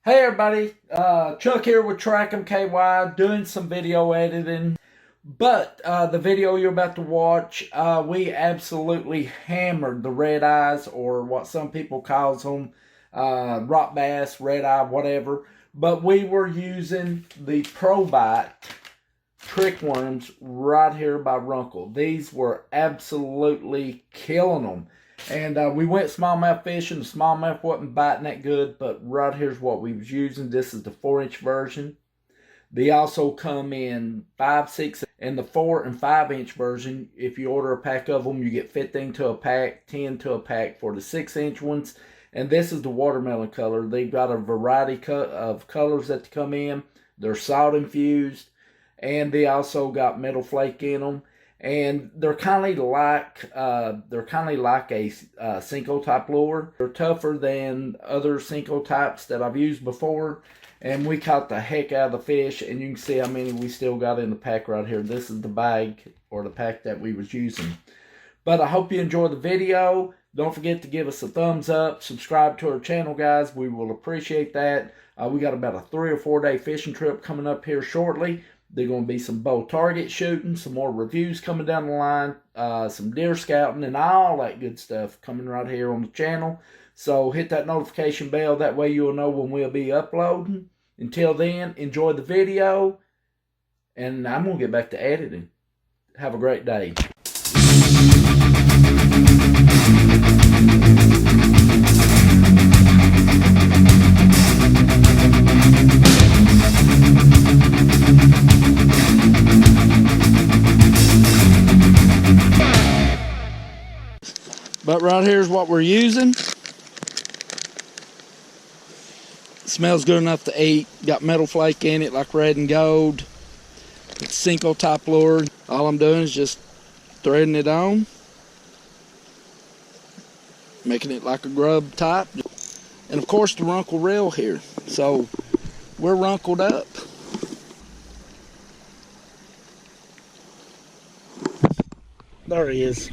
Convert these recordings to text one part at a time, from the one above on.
Hey everybody, Chuck here with Track KY doing some video editing. But the video you're about to watch, we absolutely hammered the red eyes, or what some people calls them, rock bass, red eye, whatever. But we were using the Pro Bite trick worms right here by RUNCL. These were absolutely killing them. And we went smallmouth fishing. The smallmouth wasn't biting that good, but right here's what we was using. This is the 4-inch version. They also come in 5, 6, and the 4 and 5-inch version. If you order a pack of them, you get 15 to a pack, 10 to a pack for the 6-inch ones. And this is the watermelon color. They've got a variety of colors that come in. They're salt infused, and they also got metal flake in them. And they're kind of like a Cinco type lure. They're tougher than other Cinco types that I've used before. And we caught the heck out of the fish, and you can see how many we still got in the pack right here. This is the bag or the pack that we was using. But I hope you enjoy the video. Don't forget to give us a thumbs up. Subscribe to our channel, guys. We will appreciate that. We got about a 3 or 4 day fishing trip coming up here shortly. There's going to be some bow target shooting, some more reviews coming down the line, some deer scouting, and all that good stuff coming right here on the channel. So hit that notification bell. That way you'll know when we'll be uploading. Until then, enjoy the video, and I'm going to get back to editing. Have a great day. But right here's what we're using. Smells good enough to eat. Got metal flake in it like red and gold. It's Cinco type lure. All I'm doing is just threading it on, making it like a grub type. And of course the RUNCL reel here. So we're RUNCLed up. There he is.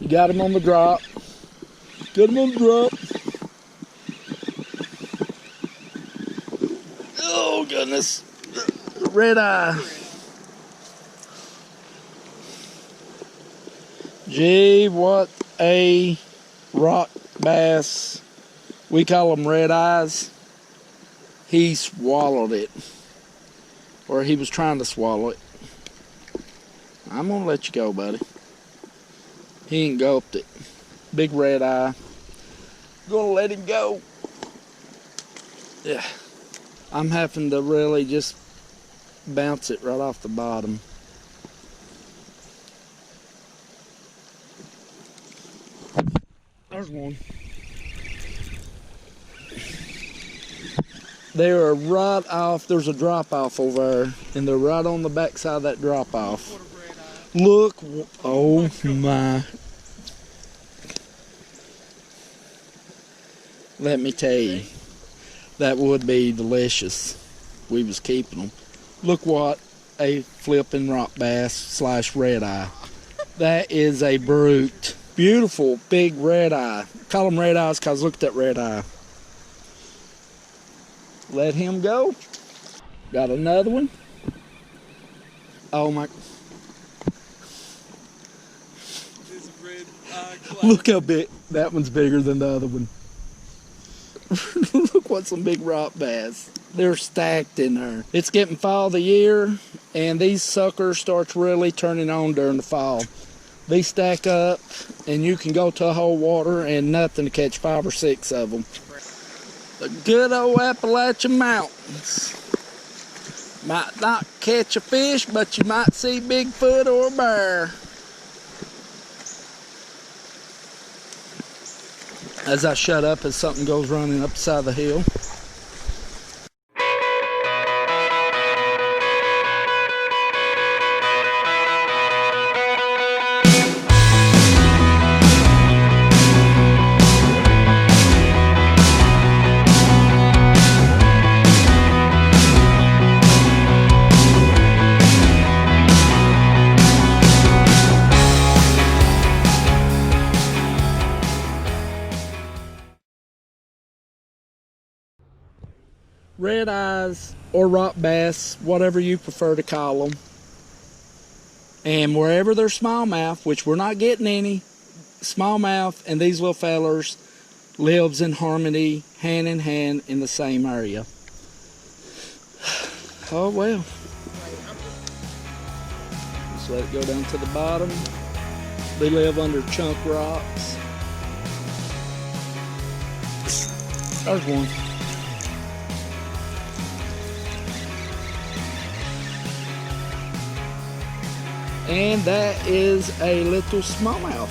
You got him on the drop. Get him on the drop. Oh goodness. Red eye. Gee, what a rock bass. We call them red eyes. He swallowed it. Or he was trying to swallow it. I'm gonna let you go, buddy. He ain't gulped it. Big red eye. Gonna let him go. Yeah. I'm having to really just bounce it right off the bottom. There's one. They are right off. There's a drop off over there, and they're right on the back side of that drop off. Look. Oh my. Let me tell you, that would be delicious. We was keeping them. Look what a flipping rock bass slash red eye. That is a brute. Beautiful big red eye. Call them red eyes because look at that red eye. Let him go. Got another one. Oh my. Look how big. That one's bigger than the other one. Look what some big rock bass. They're stacked in there. It's getting fall of the year, and these suckers starts really turning on during the fall. They stack up, and you can go to a whole water and nothing to catch 5 or 6 of them. The good old Appalachian Mountains. Might not catch a fish, but you might see Bigfoot or a bear. As I shut up as something goes running up the side of the hill. red eyes or rock bass, whatever you prefer to call them. And wherever they're smallmouth, which we're not getting any, smallmouth and these little fellers lives in harmony, hand in hand in the same area. Oh well. Just let it go down to the bottom. They live under chunk rocks. There's one. And that is a little smallmouth.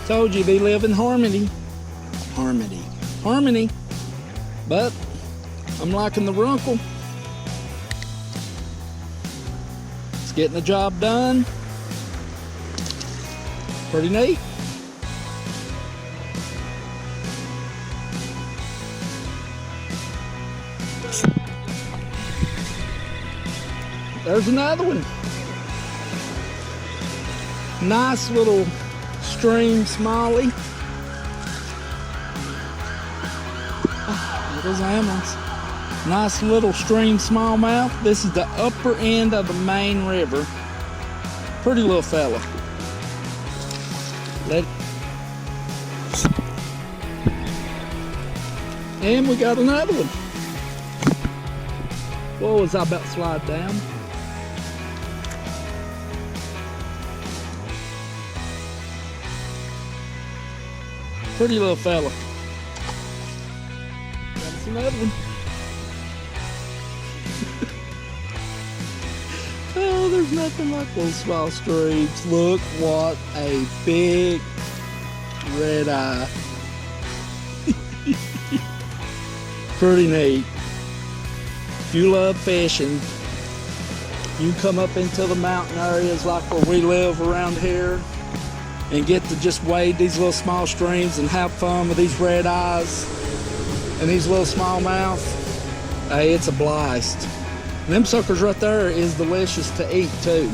Told you they live in harmony. Harmony. But I'm liking the RUNCL. It's getting the job done. Pretty neat. There's another one. Nice little stream smalley. Oh, those animals. Nice little stream smallmouth. This is the upper end of the main river. Pretty little fella. And we got another one. Whoa, was I about to slide down? Pretty little fella. That's another one. Oh, there's nothing like those small streams. Look what a big red eye. Pretty neat. If you love fishing, you can come up into the mountain areas like where we live around here and get to just wade these little small streams and have fun with these red eyes and these little smallmouth. Hey, it's a blast. And them suckers right there is delicious to eat too.